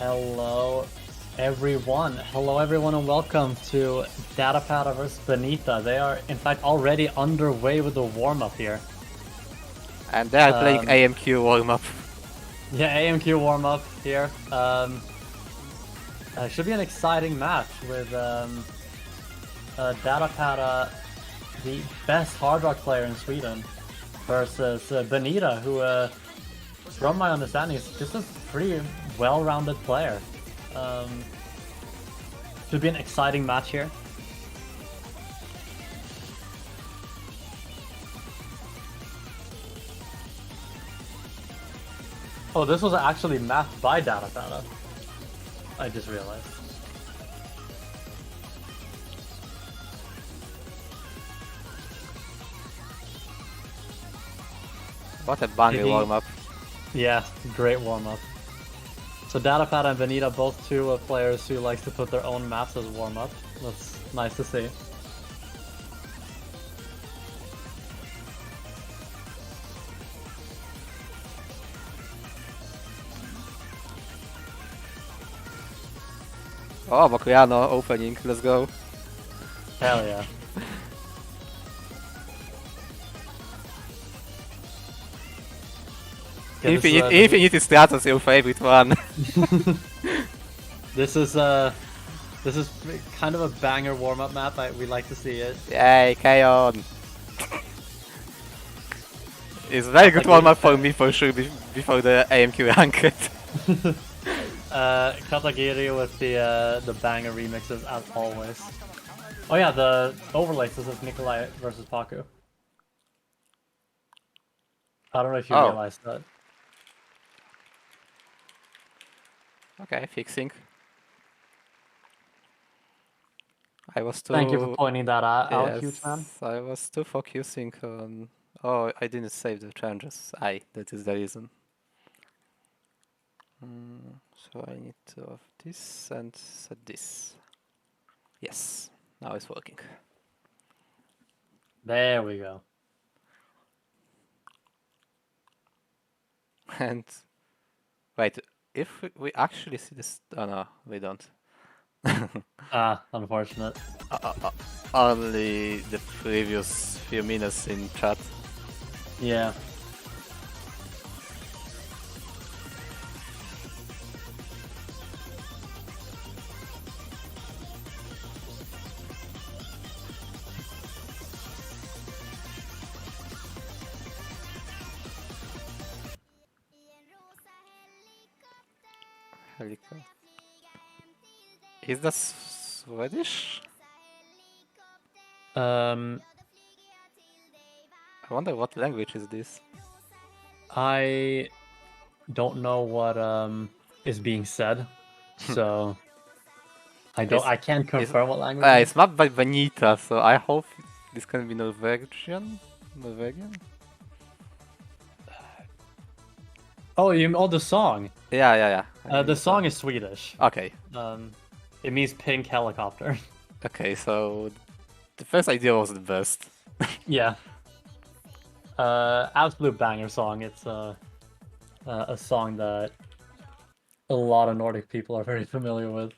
Hello everyone, and welcome to DataPata vs Benita. They are, in fact, already underway with the warm-up here. And they are playing AMQ warm-up. Yeah, AMQ warm-up here. Should be an exciting match with DataPata, the best hard rock player in Sweden, versus Benita, who, from my understanding, is just a pretty well-rounded player. Should be an exciting match here. Oh, this was actually mapped by DataPata. I just realized. What a banger warm-up. Yeah, great warm-up. So DataPata and Benita, both two players who likes to put their own maps as warm-up. That's nice to see. Oh, Bakuiano opening, let's go. Hell yeah. Infinity Stratos, your favorite one. This is kind of a banger warm-up map. We like to see it. Yay, Kaon! It's a very good warm-up for me for sure before the AMQ ranked. Katagiri with the banger remixes as always. Oh yeah, the overlays. This is Nikolai versus Paku. I don't know if you realized that. Okay, fixing. I was too... Thank you for pointing that out, yes, huge man. I was too focusing on... Oh, I didn't save the challenges. That is the reason. So I need to have this and set this. Yes, now it's working. There we go. And wait, if we actually see this, oh no, we don't. Unfortunate. Only the previous few minutes in chat. Yeah. Helicopter. Is that Swedish? I wonder what language is this. I don't know what is being said, so I can't confirm what language. It's mapped by Benita, so I hope this can be Norwegian. Oh, the song. Yeah. The song is Swedish. Okay. It means pink helicopter. Okay, so the first idea was the best. Yeah. Absolute banger song. It's a song that a lot of Nordic people are very familiar with.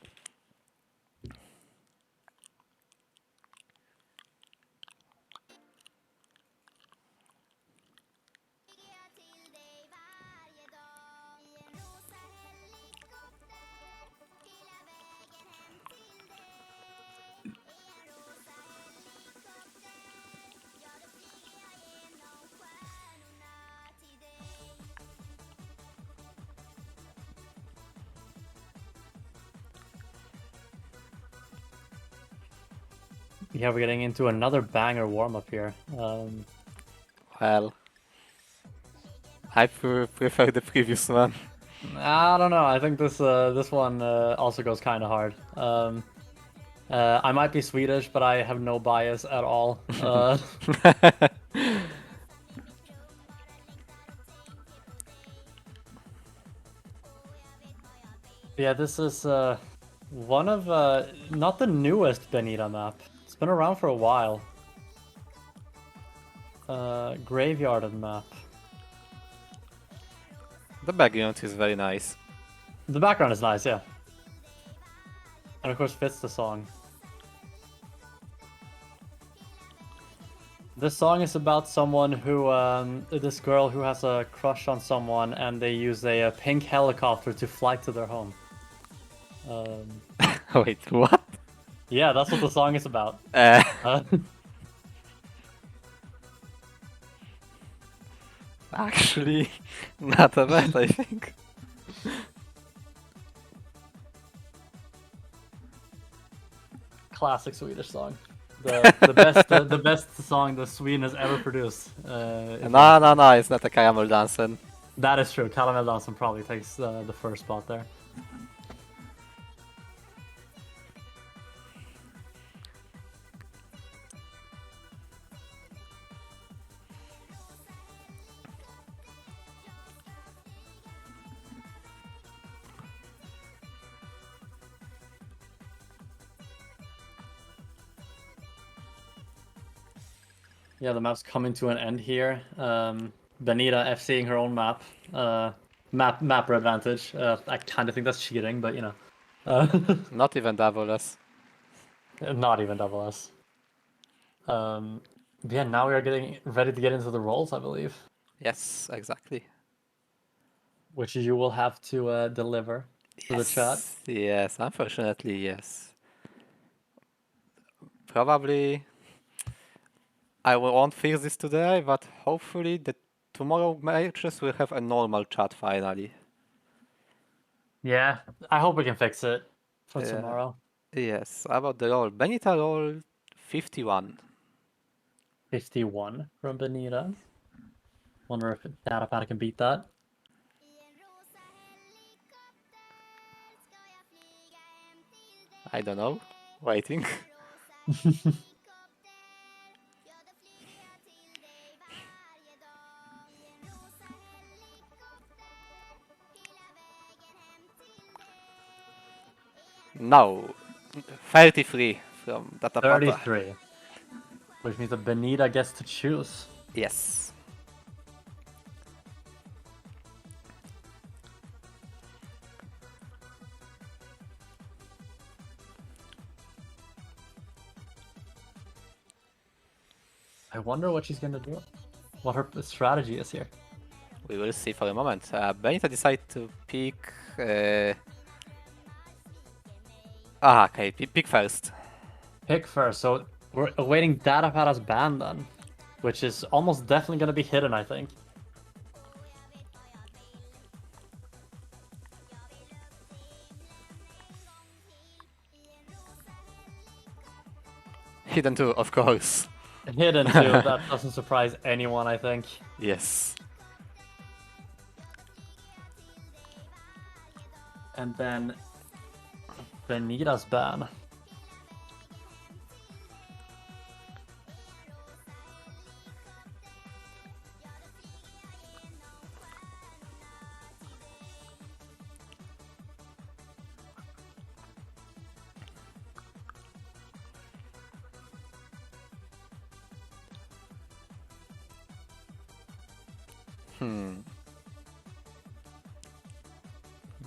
Yeah, we're getting into another banger warm-up here. Well, I prefer the previous one. I don't know. I think this one also goes kind of hard. I might be Swedish, but I have no bias at all. Yeah, this is one of not the newest Benita map. It's been around for a while. Graveyard map. The background is very nice. The background is nice, yeah. And of course fits the song. This song is about someone who, this girl who has a crush on someone, and they use a pink helicopter to fly to their home. Wait, what? Yeah, that's what the song is about. Actually, not a bad, I think. Classic Swedish song. The best song that Sweden has ever produced. No, it's not a caramel dancing. That is true. Caramel Dansen probably takes the first spot there. Yeah, the map's coming to an end here. Benita FCing her own map. Mapper advantage. I kind of think that's cheating, but you know. Not even double S. Not even double S. Yeah, now we are getting ready to get into the rolls, I believe. Yes, exactly. Which you will have to deliver to the chat. Yes, unfortunately, yes. Probably I won't fix this today, but hopefully the tomorrow matches will have a normal chat finally. Yeah, I hope we can fix it for tomorrow. Yes, about the roll. Benita roll 51. 51 from Benita. Wonder if DataPata can beat that. I don't know. Waiting. No. 33 from DataPata. 33. Which means that Benita gets to choose. Yes. I wonder what she's gonna do. What her strategy is here. We will see for a moment. Benita decided to pick... okay, pick first. Pick first, so we're awaiting DataPata's ban then. Which is almost definitely gonna be hidden, I think. Hidden too, of course. Hidden too, that doesn't surprise anyone, I think. Yes. And then Benita's ban.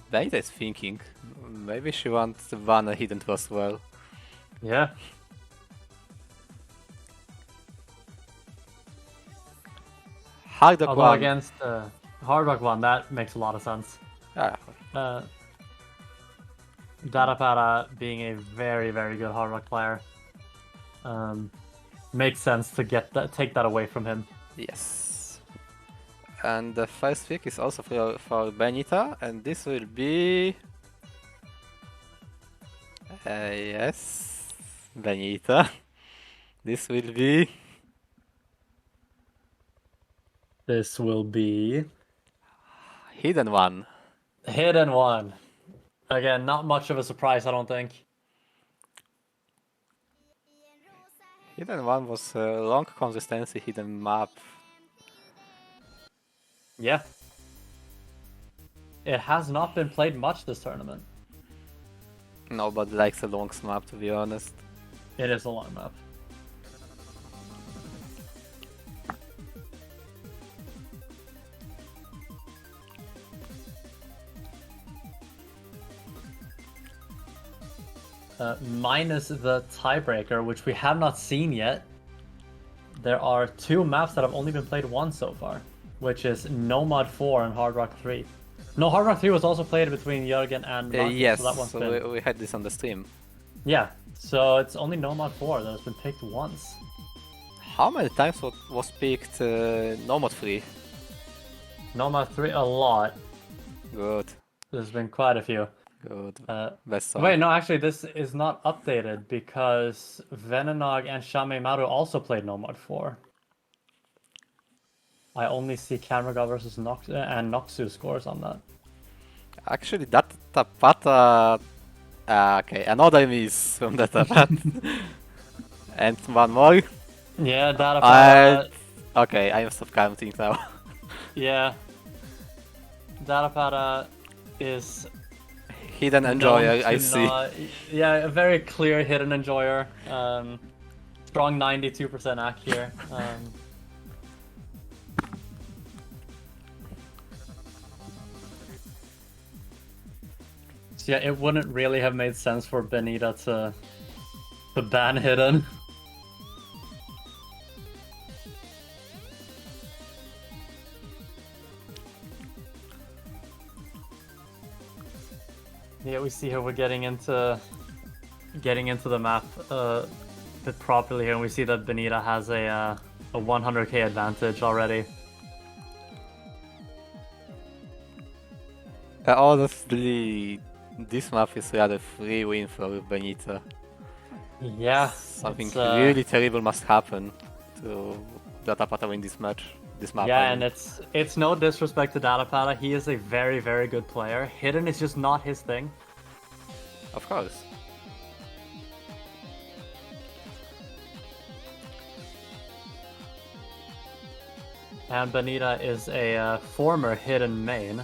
Benita is thinking. Maybe she wants to ban a hidden two as well. Yeah. Hard Rock Although 1. against Hard Rock 1, that makes a lot of sense. DataPata being a very, very good Hard Rock player, makes sense to take that away from him. Yes. And the first pick is also for Benita, and this will be... yes, Benita. This will be... This will be... Hidden one. Hidden one. Again, not much of a surprise, I don't think. Hidden one was a long consistency hidden map. Yeah. It has not been played much this tournament. Nobody likes a long map, to be honest. It is a long map. minus the tiebreaker, which we have not seen yet, there are 2 maps that have only been played once so far, which is Nomad 4 and Hard Rock 3. No, Hard Rock 3 was also played between Jürgen and Marcus, Yes, so that one's been... we had this on the stream. Yeah, so it's only Nomad 4 that has been picked once. How many times was picked Nomad 3? Nomad 3, a lot. Good, There's been quite a few. good. Best song. Wait, no, actually, this is not updated because Venenog and Shamemaru also played Nomad 4. I only see Kamraga versus Nox and Noxu scores on that. Actually, that DataPata... okay, another miss from DataPata. And one more. Yeah, DataPata. Okay, I stop counting now. Yeah. DataPata is Hidden enjoyer, known to I see. Yeah, a very clear hidden enjoyer. Strong 92% AC here. So yeah, it wouldn't really have made sense for Benita to ban hidden. Yeah, we see how we're getting into the map a bit properly here, and we see that Benita has a 100k advantage already. Honestly, this map is rather free win for Benita. Yeah, Something really terrible must happen to DataPata win this match. This map. Yeah, and it's no disrespect to DataPata. He is a very, very good player. Hidden is just not his thing. Of course. And Benita is a former Hidden main.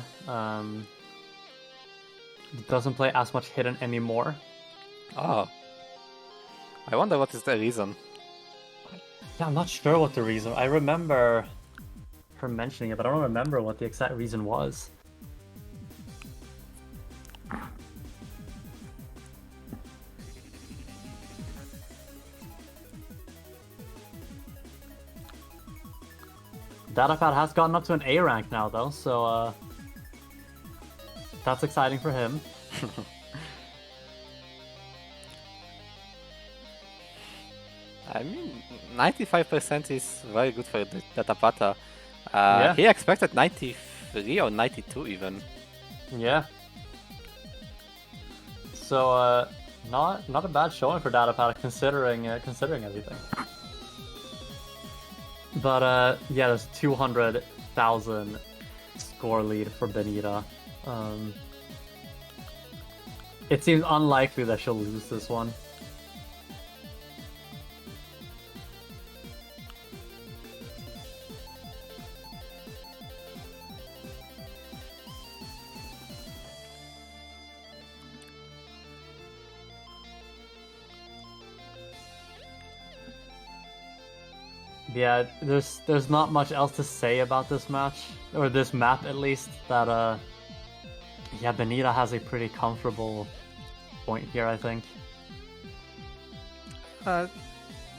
Doesn't play as much Hidden anymore. Oh. I wonder what is the reason. Yeah, I'm not sure what the reason. I remember her mentioning it, but I don't remember what the exact reason was. DataPat has gotten up to an A rank now, though, so that's exciting for him. I mean, 95% is very good for DataPata. Yeah. He expected 93 or 92 even. Yeah. So not a bad showing for DataPata considering everything. But yeah, there's 200,000 score lead for Benita. It seems unlikely that she'll lose this one. Yeah, there's not much else to say about this match, or this map at least, that yeah, Benita has a pretty comfortable point here, I think.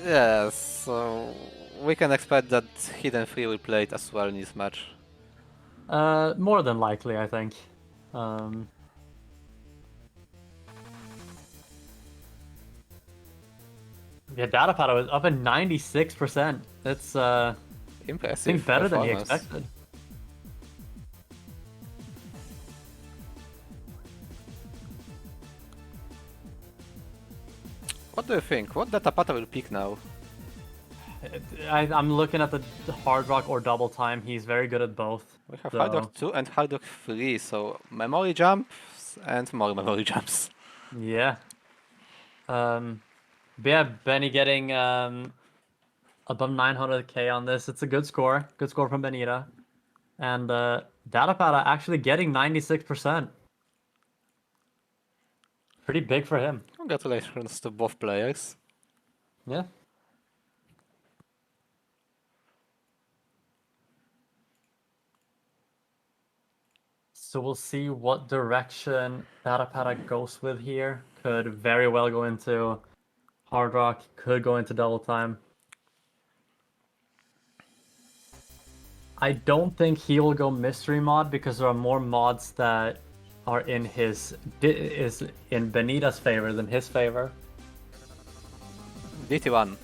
Yes, so we can expect that Hidden 3 will play it as well in this match. More than likely, I think. Yeah, DataPata was up at 96%. That's Impressive. I think better than he expected. What do you think? What DataPata will pick now? I'm looking at the Hard Rock or Double Time. He's very good at both. We have so... Hard Rock 2 and Hard Rock 3, so memory jumps and more memory jumps. Yeah. But yeah, Benny getting above 900k on this. It's a good score. Good score from Benita. And DataPata actually getting 96%. Pretty big for him. Congratulations to both players. Yeah. So we'll see what direction DataPata goes with here. could very well go into Hard Rock, could go into Double Time. I don't think he will go Mystery Mod because there are more mods that are in is in Benita's favor than his favor. DT1.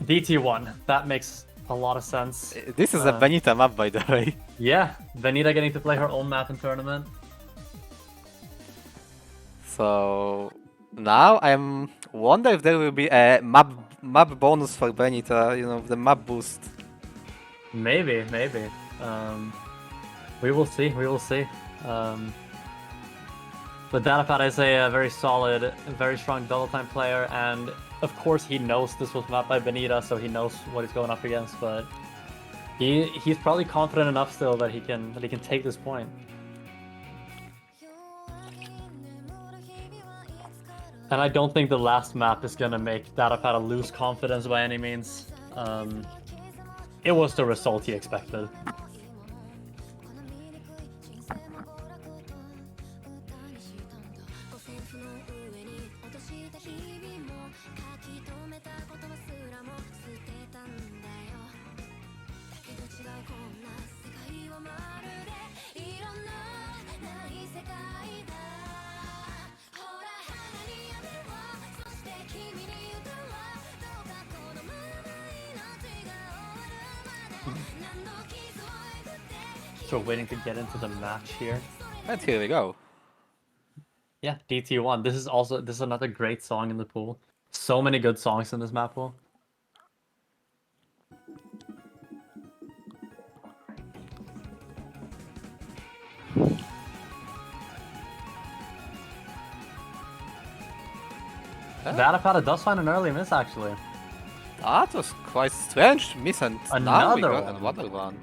DT1, that makes a lot of sense. This is a Benita map, by the way. Yeah, Benita getting to play her own map in tournament. So now I'm wonder if there will be a map bonus for Benita, you know, the map boost. Maybe. We will see. But DataPata is a very solid, very strong double time player, and of course he knows this was mapped by Benita, so he knows what he's going up against. But he's probably confident enough still that he can take this point. And I don't think the last map is gonna make DataPata lose confidence by any means. It was the result he expected. So waiting to get into the match here. And here we go. Yeah, DT1. This is another great song in the pool. So many good songs in this map pool. DataPata does find an early miss actually. That was quite strange miss, and now we got another one.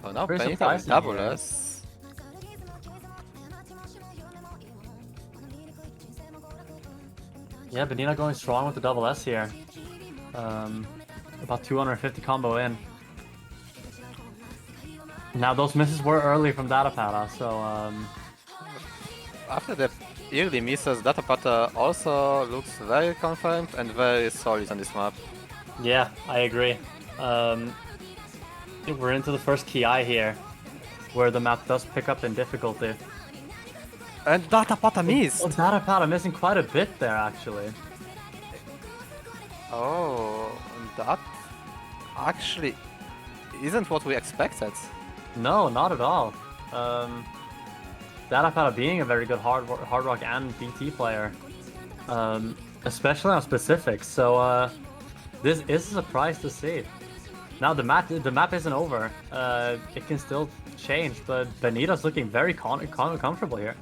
So now Benita with double S. Yeah, Benita going strong with the double S here. About 250 combo in. Now those misses were early from DataPata, so After the early misses, DataPata also looks very confident and very solid on this map. yeah, I agree. We're into the first Ki here, where the map does pick up in difficulty. And DataPata missed! Oh, DataPata missing quite a bit there, actually. Oh, that actually isn't what we expected. No, not at all. DataPata being a very good hard rock and DT player, especially on specifics. So this is a surprise to see. Now the map isn't over. It can still change, but Benita's looking very comfortable here.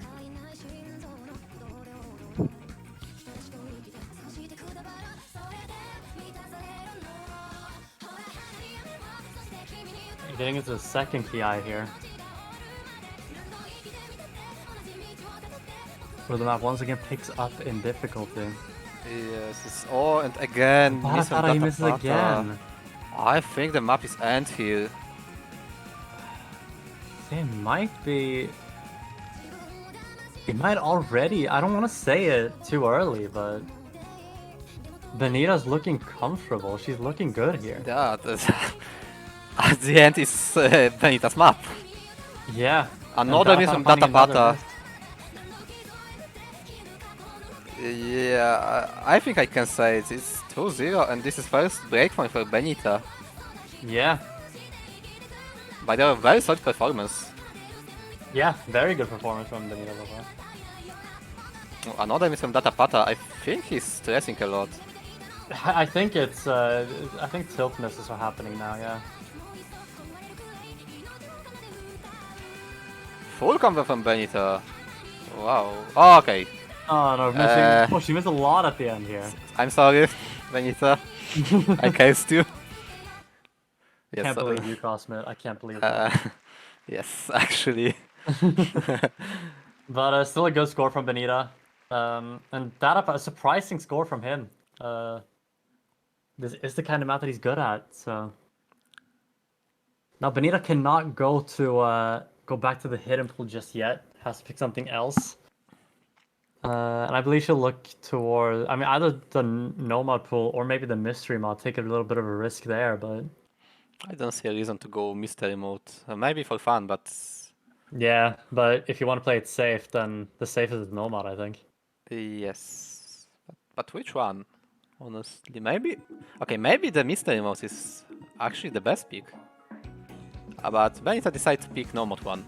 Getting into the second Ki here. Where the map once again picks up in difficulty. Yes, it's all and again DataPata, he misses again. I think the map is end here. It might be. It might already. I don't want to say it too early, but Benita's looking comfortable. She's looking good here. Yeah, at the end is Benita's map. Yeah. Another miss from DataPata. Yeah, I think I can say it. It's 2-0 and this is first breakpoint for Benita. Yeah. By the way, very solid performance. Yeah, very good performance from Benita so far. Another miss from DataPata. I think he's stressing a lot. I think it's I think tilt misses are happening now, yeah. Full combo from Benita. Wow. Oh, okay. Oh no, missing. Oh, she missed a lot at the end here. I'm sorry, Benita. I cursed you. Yes, can't believe you crossed mid. I can't believe that. Yes, actually. But still a good score from Benita. And DataPata, a surprising score from him. This is the kind of map that he's good at, so. Now Benita cannot go to go back to the hidden pool just yet. Has to pick something else. And I believe she'll look toward. I mean, either the Nomad pool or maybe the mystery mod. Take a little bit of a risk there, but I don't see a reason to go mystery mode. Maybe for fun, but yeah. But if you want to play it safe, then the safest is Nomad, I think. yes. But which one? Honestly, maybe. Okay, maybe the mystery mode is actually the best pick. But Benita decided to pick Nomad one.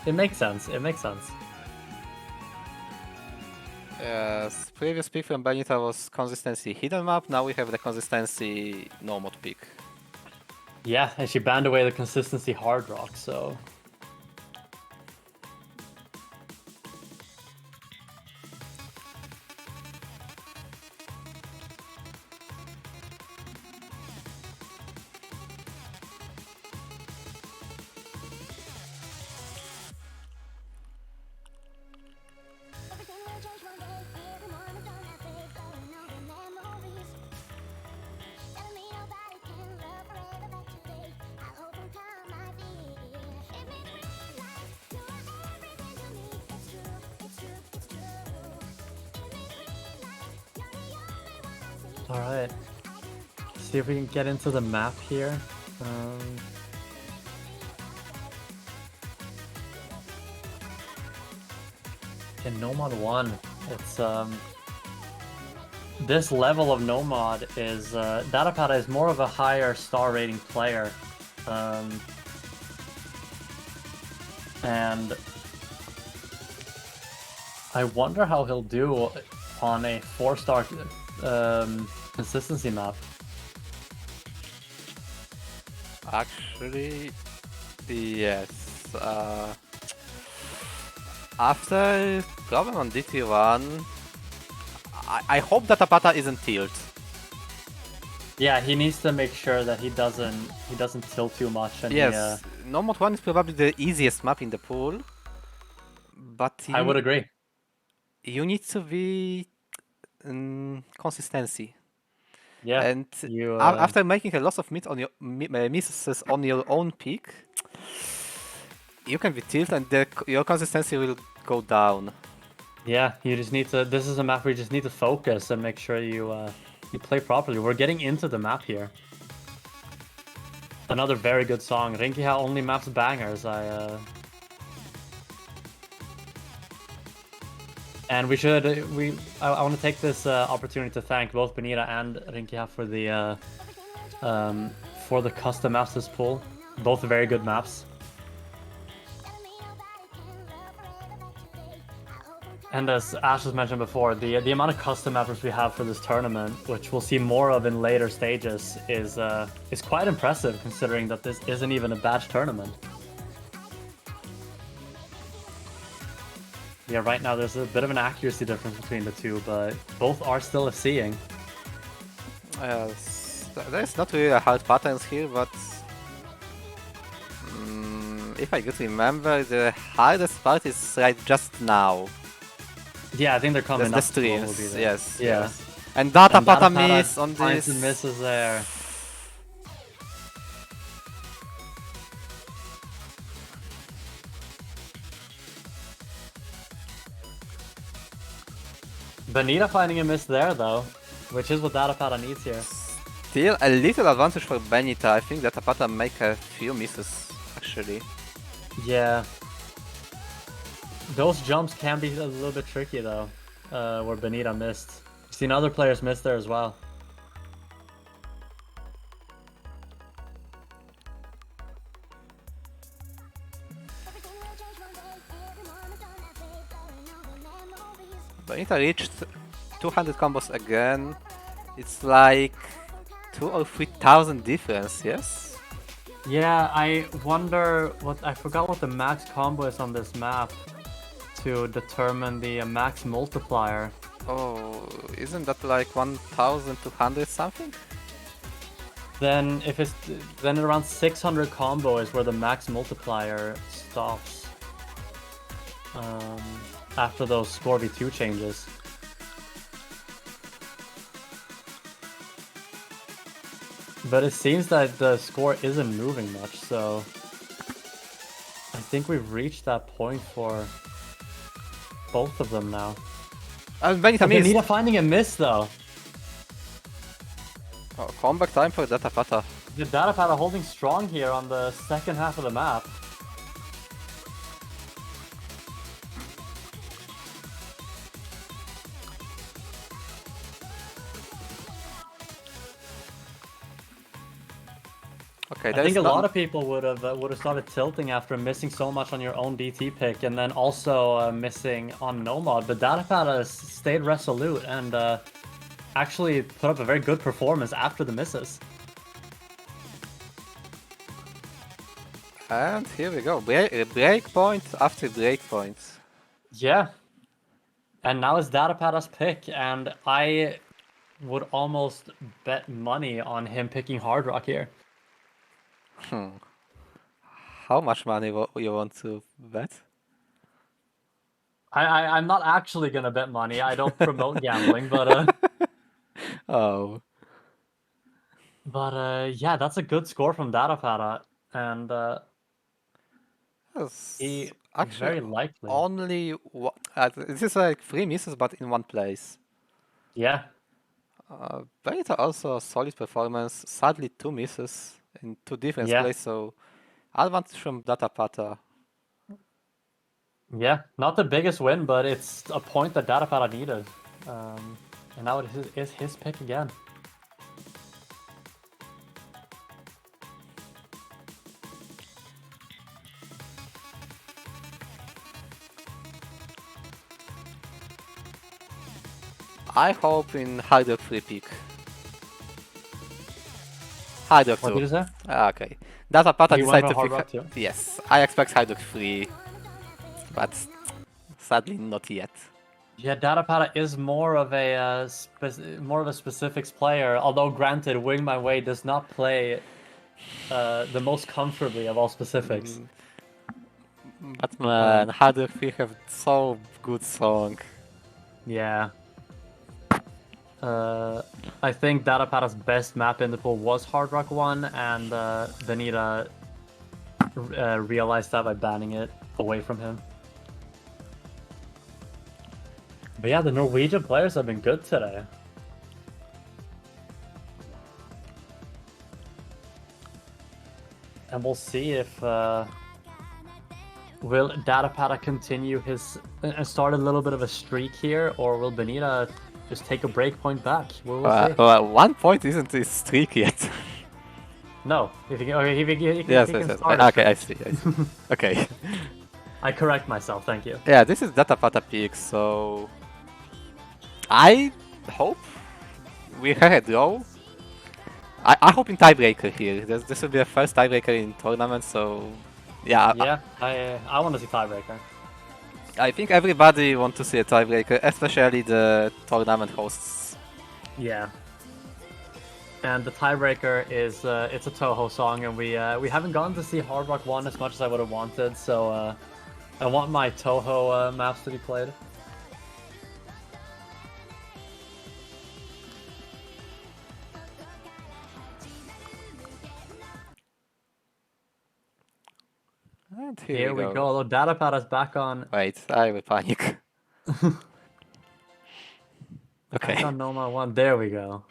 It makes sense. It makes sense. Yes, previous pick from Benita was consistency hidden map. Now we have the consistency Nomad pick. Yeah, and she banned away the consistency hard rock, so all right. See if we can get into the map here. In Nomad 1, it's this level of Nomad is DataPata is more of a higher star rating player. And I wonder how he'll do on a 4-star consistency map. Actually, yes. After problem on DT1, I hope that DataPata isn't tilt. Yeah, he needs to make sure that he doesn't tilt too much. And Yes, Nomad 1 is probably the easiest map in the pool, but I would agree. you need to be consistency. Yeah, And you after making a lot of misses on your own pick, you can be tilt and your consistency will go down. yeah, you just need to. This is a map where you just need to focus and make sure you play properly. We're getting into the map here. Another very good song. Rinkiha only maps bangers. And we should I want to take this opportunity to thank both Benita and Rinkiha for the custom maps this pool. Both very good maps. And as Ash has mentioned before, the amount of custom mappers we have for this tournament, which we'll see more of in later stages, is quite impressive considering that this isn't even a batch tournament. Yeah, right now there's a bit of an accuracy difference between the two, but both are still seeing. Yes, there's not really a hard patterns here, but if I could remember, the hardest part is right just now. Yeah, I think they're coming The up. streams, yes, Yeah. yes. And DataPata miss on finds this. and misses there. Benita finding a miss there though, which is what DataPata needs here. Still a little advantage for Benita. I think DataPata make a few misses, actually. Yeah. Those jumps can be a little bit tricky though, where Benita missed. We've seen other players miss there as well. Benita reached 200 combos again. It's like 2,000 or 3,000 difference, yes? Yeah, I wonder what I forgot what the max combo is on this map to determine the max multiplier. Oh, isn't that like 1,200 something? Then if it's then around 600 combo is where the max multiplier stops. After those score v2 changes. But it seems that the score isn't moving much, so think we've reached that point for both of them now. Benita missed. Benita finding a miss though. Oh, comeback time for DataPata. The DataPata holding strong here on the second half of the map. Okay, I think a lot of people would have started tilting after missing so much on your own DT pick, and then also missing on Nomad. But DataPata stayed resolute and actually put up a very good performance after the misses. And here we go. Break point after break point. Yeah. And now it's DataPata's pick, and I would almost bet money on him picking Hard Rock here. How much money you want to bet? I'm not actually gonna bet money. I don't promote gambling, but Oh. Yeah, that's a good score from DataPata, and Yes. he Actually, very likely. only this is like 3 misses, but in one place. Yeah. Benita also solid performance. Sadly, 2 misses in 2 different Yeah. places. So advantage from DataPata. Yeah, not the biggest win, but it's a point that DataPata needed. And now it is his pick again. I hope in Hard Rock 3 pick. Hard Rock 2. What did you say? Okay. DataPata You went decided for to Hard pick. Rock too? Yes, I expect Hard Rock 3, but sadly not yet. Yeah, DataPata is more of a specifics player. Although granted, Wing My Way does not play the most comfortably of all specifics. But man, Hard Rock 3 have so good song. Yeah. I think DataPata's best map in the pool was Hard Rock 1, and Benita realized that by banning it away from him. But yeah, the Norwegian players have been good today. And we'll see if will DataPata continue his and start a little bit of a streak here, or will Benita just take a break point back? We'll see. 1 point isn't his streak yet. No, if he can Yes. start a Okay, streak. I see. Okay. I correct myself, thank you. Yeah, this is DataPata pick, so I hope we have a draw. I hope in tiebreaker here. This will be the first tiebreaker in tournament, so yeah. Yeah, I want to see tiebreaker. I think everybody wants to see a tiebreaker, especially the tournament hosts. Yeah. And the tiebreaker is it's a Toho song, and we haven't gotten to see Hard Rock 1 as much as I would have wanted, so I want my Toho maps to be played. And Here we go. Although DataPata's back on. Wait, I will panic. Okay. Back on Noma 1. There we go.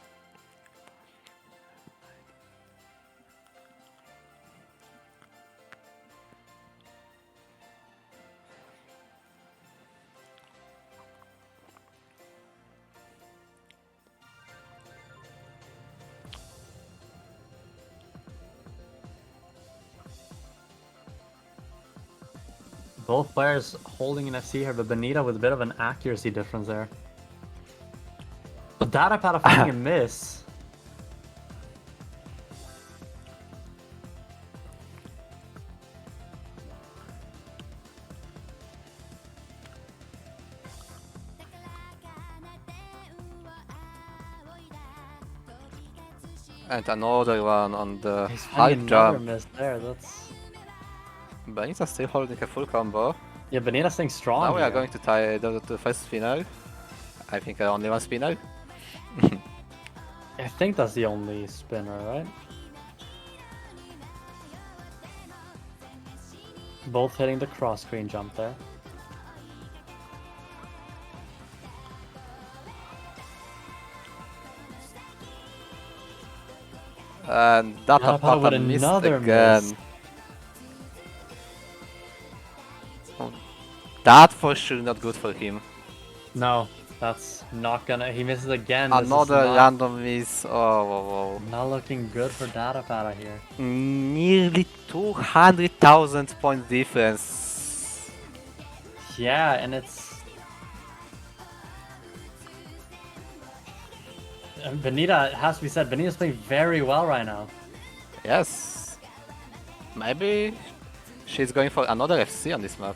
Both players holding an FC here, but Benita with a bit of an accuracy difference there. But DataPata finding a miss. And another one on the He's high finding another jump. miss there. That's Benita still holding a full combo. yeah. Benita's staying strong. Now we are here. going to tie the first spinner. I think only one spinner. I think that's the only spinner, right? Both hitting the cross screen jump there. And DataPata with DataPata missed another again. miss. Oh, that for sure not good for him. No, that's not gonna. He misses again. This is Another not, random miss. Oh, whoa, whoa. not looking good for DataPata here. Nearly 200,000 point difference. Yeah, and it's. Benita, it has to be said, Benita's playing very well right now. Yes. Maybe she's going for another FC on this map.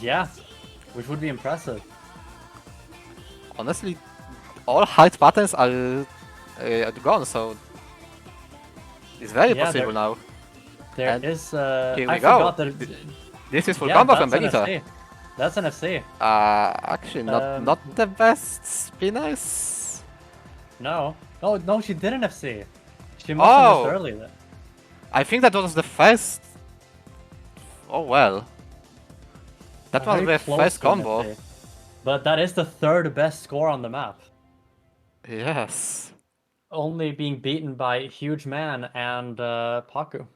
Yeah, which would be impressive. Honestly, all hard patterns are gone, so it's very Yeah, possible now. There And is. here we I go. forgot that. This is full Yeah, combo from that's an Benita. FC. That's an FC. Actually, not the best spinners. No. Oh, no, she did an FC. She must have missed early then. I think that was the first. Oh well. That was Very the close first to an combo. FC. But that is the third best score on the map. Yes. Only being beaten by Huge Man and Paku.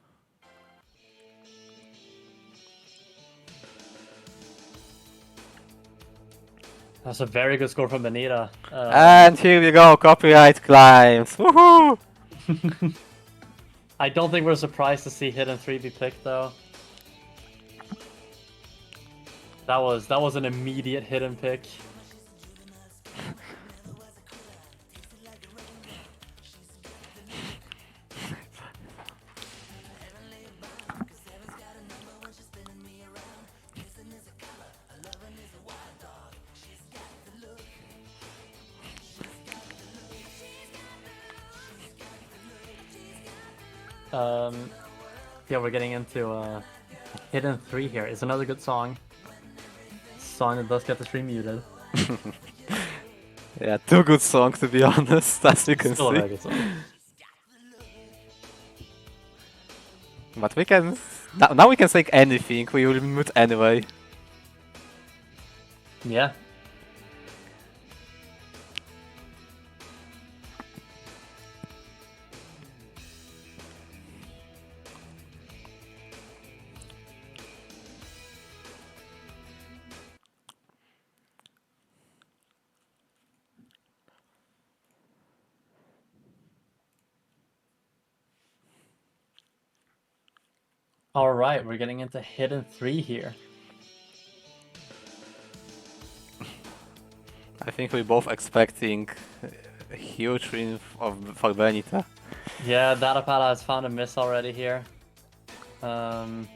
That's a very good score from Benita. And here we go, copyright climbs. Woohoo! I don't think we're surprised to see Hidden 3 be picked though. That was an immediate hidden pick. Yeah, we're getting into Hidden 3 here. It's another good song. Song that does get the stream muted. Yeah, two good songs to be honest, as you can Still a see. very good song. But we can... Now we can say anything, we will mute anyway. Yeah. Alright, we're getting into Hidden 3 here. I think we're both expecting a huge win for Benita. Yeah, DataPata has found a miss already here. But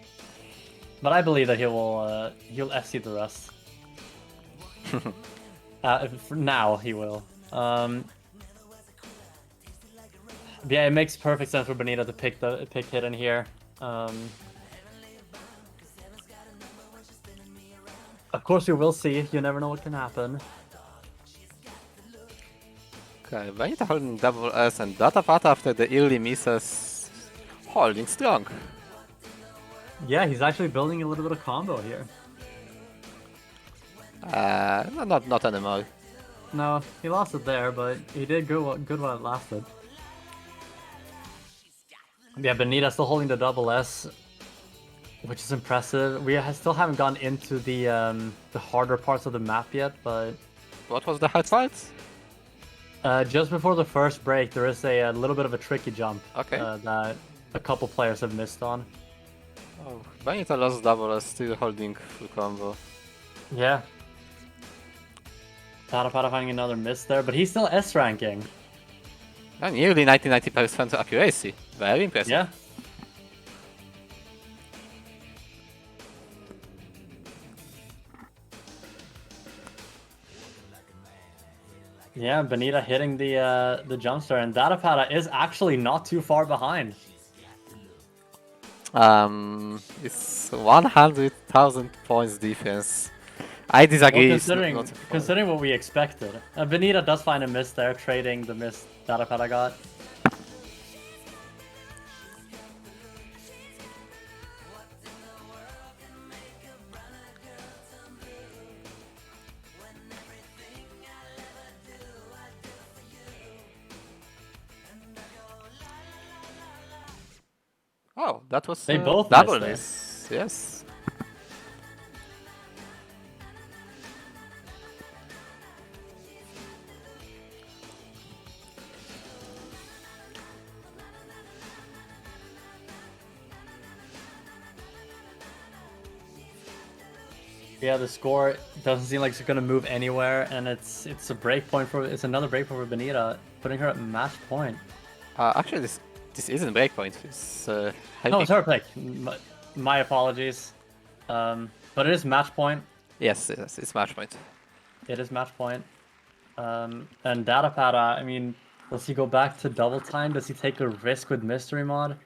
I believe that he'll FC the rest. For now, he will. Yeah, it makes perfect sense for Benita to pick Hidden here. Of course, we will see. You never know what can happen. Okay, Benita holding double S and DataPata after the early misses holding strong. Yeah, he's actually building a little bit of combo here. Not anymore. No, he lost it there, but he did good while it lasted. Yeah, Benita still holding the double S, which is impressive. We still haven't gone into the harder parts of the map yet, but What was the hard part? just before the first break, there is a little bit of a tricky jump that a couple players have missed on. Oh, Benita lost double S, still holding full combo. Yeah. DataPata finding another miss there, but he's still S ranking. And nearly 90% accuracy. Very impressive. Yeah. Yeah, Benita hitting the jump star, and DataPata is actually not too far behind. It's 100,000 points difference. I disagree. Well, considering what we expected, Benita does find a miss there, trading the miss DataPata got. Oh, that was They both double missed miss. Yes. Yeah, the score doesn't seem like it's gonna move anywhere, and it's a break point for it's another break point for Benita, putting her at match point. Actually, this isn't breakpoint. It's I No, think it's her pick. My apologies. But it is match point. yes, it's match point. It is match point. And DataPata, I mean, does he go back to double time? Does he take a risk with mystery mod?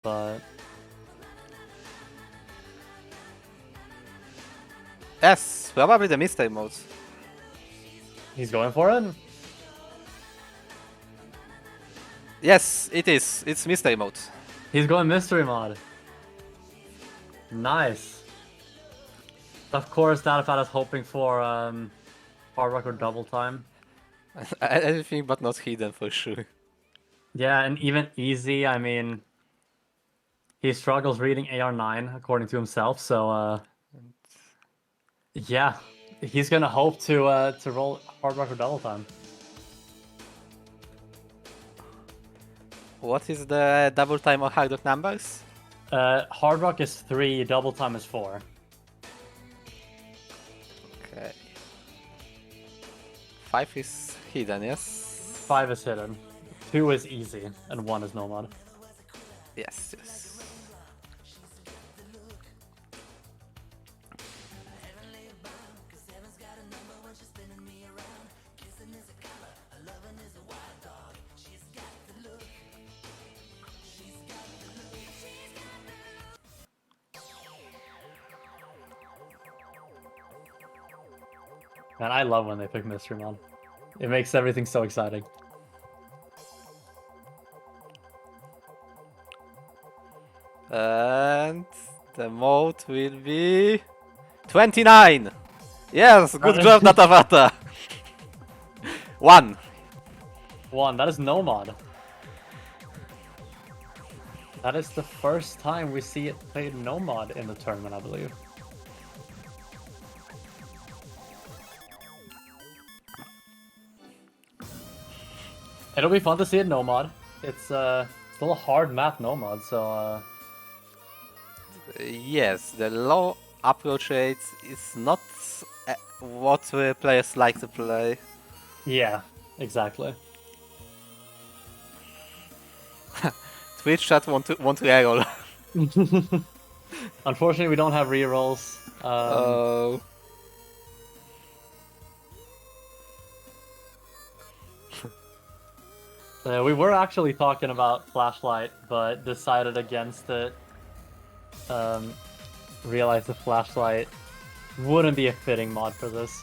But Yes, probably the mystery mode. he's going for it? Yes, it is. It's mystery mode. He's going mystery mod. Nice. Of course, DataPata is hoping for hard rock or double time. Anything but not hidden for sure. Yeah, and even easy, I mean, he struggles reading AR9 according to himself, so yeah, he's gonna hope to roll hard rock or double time. What is the double time or hard rock numbers? Hard rock is 3, double time is 4. Okay. 5 is hidden, yes? 5 is hidden, 2 is easy, and 1 is nomad. Yes, yes. Man, I love when they pick Mystery Mod. It makes everything so exciting. And the mode will be 29. Yes, good job, DataPata. 1. 1, that is no mod. That is the first time we see it played no mod in the tournament, I believe. It'll be fun to see it no mod. It's still a hard map no mod, so Yes, the low approach rate is not what players like to play. yeah, exactly. Twitch chat want to reroll. Unfortunately, we don't have rerolls. Oh. We were actually talking about Flashlight, but decided against it. Realized the Flashlight wouldn't be a fitting mod for this.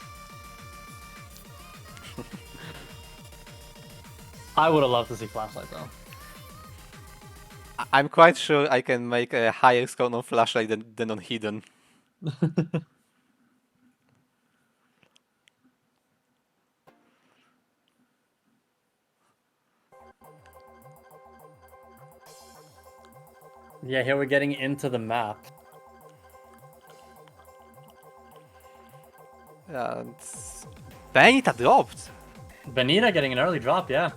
I would have loved to see Flashlight though. I'm quite sure I can make a higher score on Flashlight than on Hidden. Yeah, here we're getting into the map. And Benita dropped. Benita getting an early drop, yeah.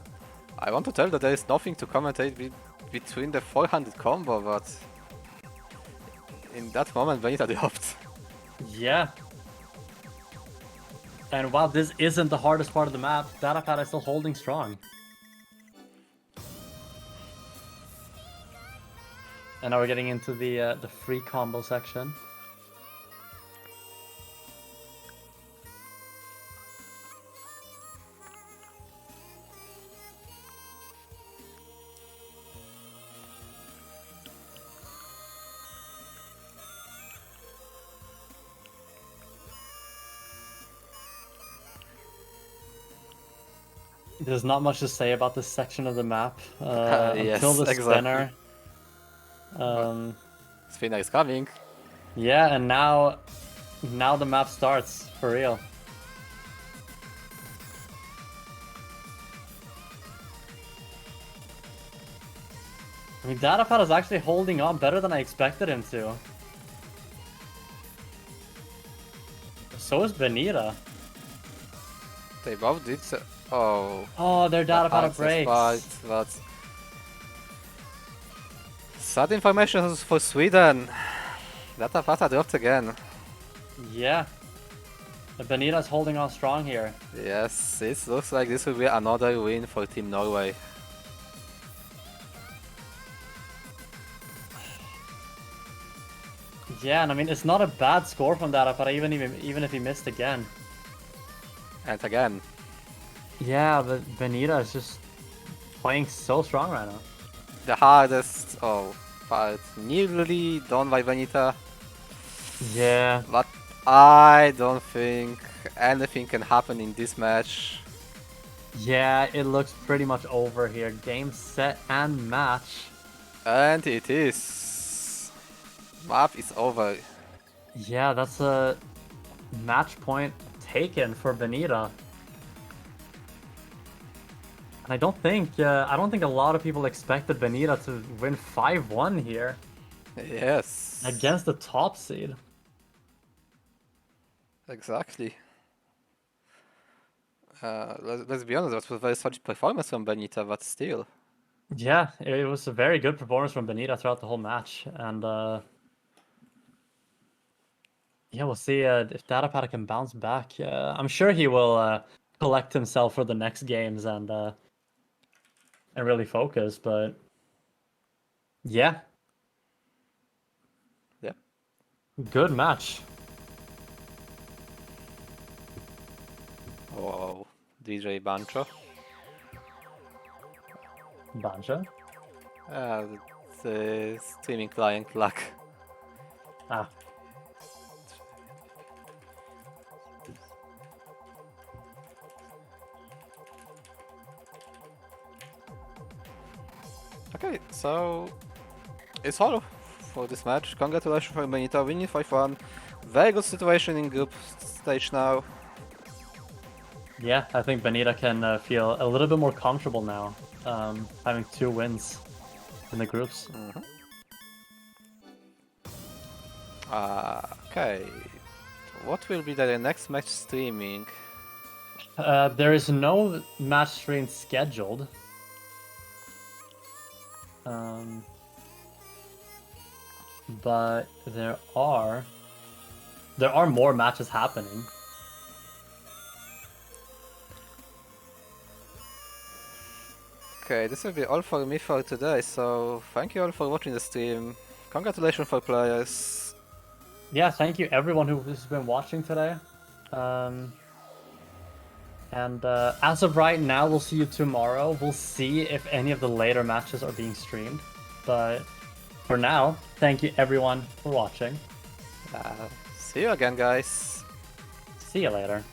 I want to tell that there is nothing to commentate between the 400 combo, but in that moment Benita dropped. Yeah. And while this isn't the hardest part of the map, DataPata is still holding strong. And now we're getting into the free combo section. There's not much to say about this section of the map Yes, until the exactly. spinner. Spinner is coming. Yeah, and now the map starts for real. I mean, DataPata is actually holding on better than I expected him to. So is Benita. They both did so. Oh. Oh, their DataPata breaks. But sad information for Sweden. DataPata dropped again. Yeah. Benita's holding on strong here. Yes, it looks like this will be another win for Team Norway. Yeah, and I mean, it's not a bad score from DataPata, even if he missed again. And again. Yeah, but Benita is just playing so strong right now. The hardest part nearly done by Benita. Yeah. But I don't think anything can happen in this match. Yeah, it looks pretty much over here. Game, set, and match. And it is. Map is over. Yeah, that's a match point taken for Benita. And I don't think a lot of people expected Benita to win 5-1 here. Yes. Against the top seed. Exactly. Let's be honest, that was a very solid performance from Benita, but still. Yeah, it was a very good performance from Benita throughout the whole match. And yeah, we'll see if DataPata can bounce back. I'm sure he will collect himself for the next games and really focus, but yeah. Yeah. Good match. Oh, DJ Bancho. Banjo? The streaming client luck. Ah. Okay, so it's all for this match. Congratulations for Benita winning 5-1. Very good situation in group stage now. Yeah, I think Benita can feel a little bit more comfortable now, having 2 wins in the groups. Okay, what will be the next match streaming? There is no match stream scheduled. But there are more matches happening. Okay, this will be all for me for today, so thank you all for watching the stream. Congratulations for players. Yeah, thank you everyone who's been watching today. As of right now, we'll see you tomorrow. We'll see if any of the later matches are being streamed. But for now, thank you everyone for watching. See you again, guys. See you later.